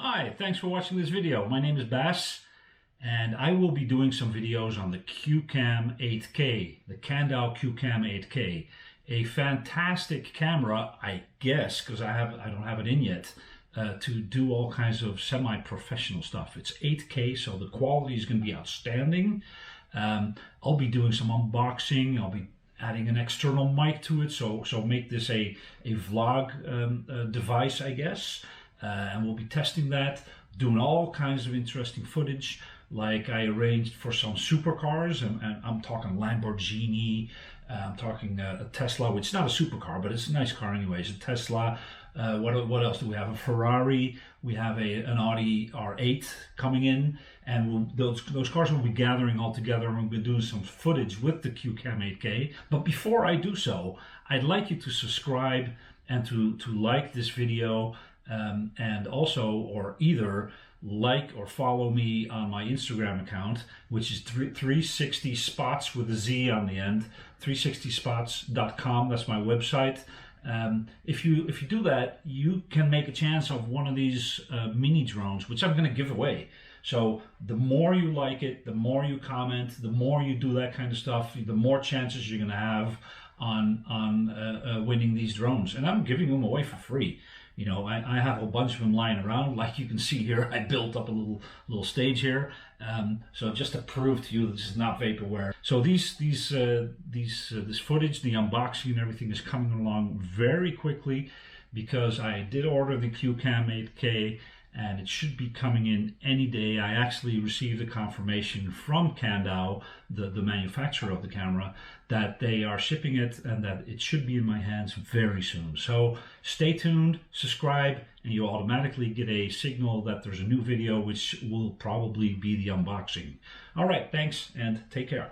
Hi, thanks for watching this video. My name is Bas, and I will be doing some videos on the QooCam 8K, the Kandao QooCam 8K. A fantastic camera, I guess, because I don't have it in yet, to do all kinds of semi-professional stuff. It's 8K, so the quality is going to be outstanding. I'll be doing some unboxing. I'll be adding an external mic to it, so make this a vlog device, I guess. And we'll be testing that, doing all kinds of interesting footage. Like I arranged for some supercars, and I'm talking Lamborghini, I'm talking a Tesla, which is not a supercar, but it's a nice car anyways. A Tesla. What else do we have? A Ferrari. We have an Audi R8 coming in, and those cars will be gathering all together, and we'll be doing some footage with the QooCam 8K. But before I do so, I'd like you to subscribe and to like this video, and also, or either like or follow me on my Instagram account, which is 360 spots with a Z on the end, 360spots.com. That's my website. If you do that, you can make a chance of one of these mini drones, which I'm going to give away. So the more you like it, the more you comment, the more you do that kind of stuff, the more chances you're going to have on winning these drones. And I'm giving them away for free. You know, I have a bunch of them lying around. Like you can see here, I built up a little stage here. So just to prove to you that this is not vaporware. So this footage, the unboxing and everything is coming along very quickly because I did order the QooCam 8K and it should be coming in any day. I actually received a confirmation from Kandao, the manufacturer of the camera, that they are shipping it and that it should be in my hands very soon. So stay tuned, subscribe, and you automatically get a signal that there's a new video, which will probably be the unboxing. All right, thanks and take care.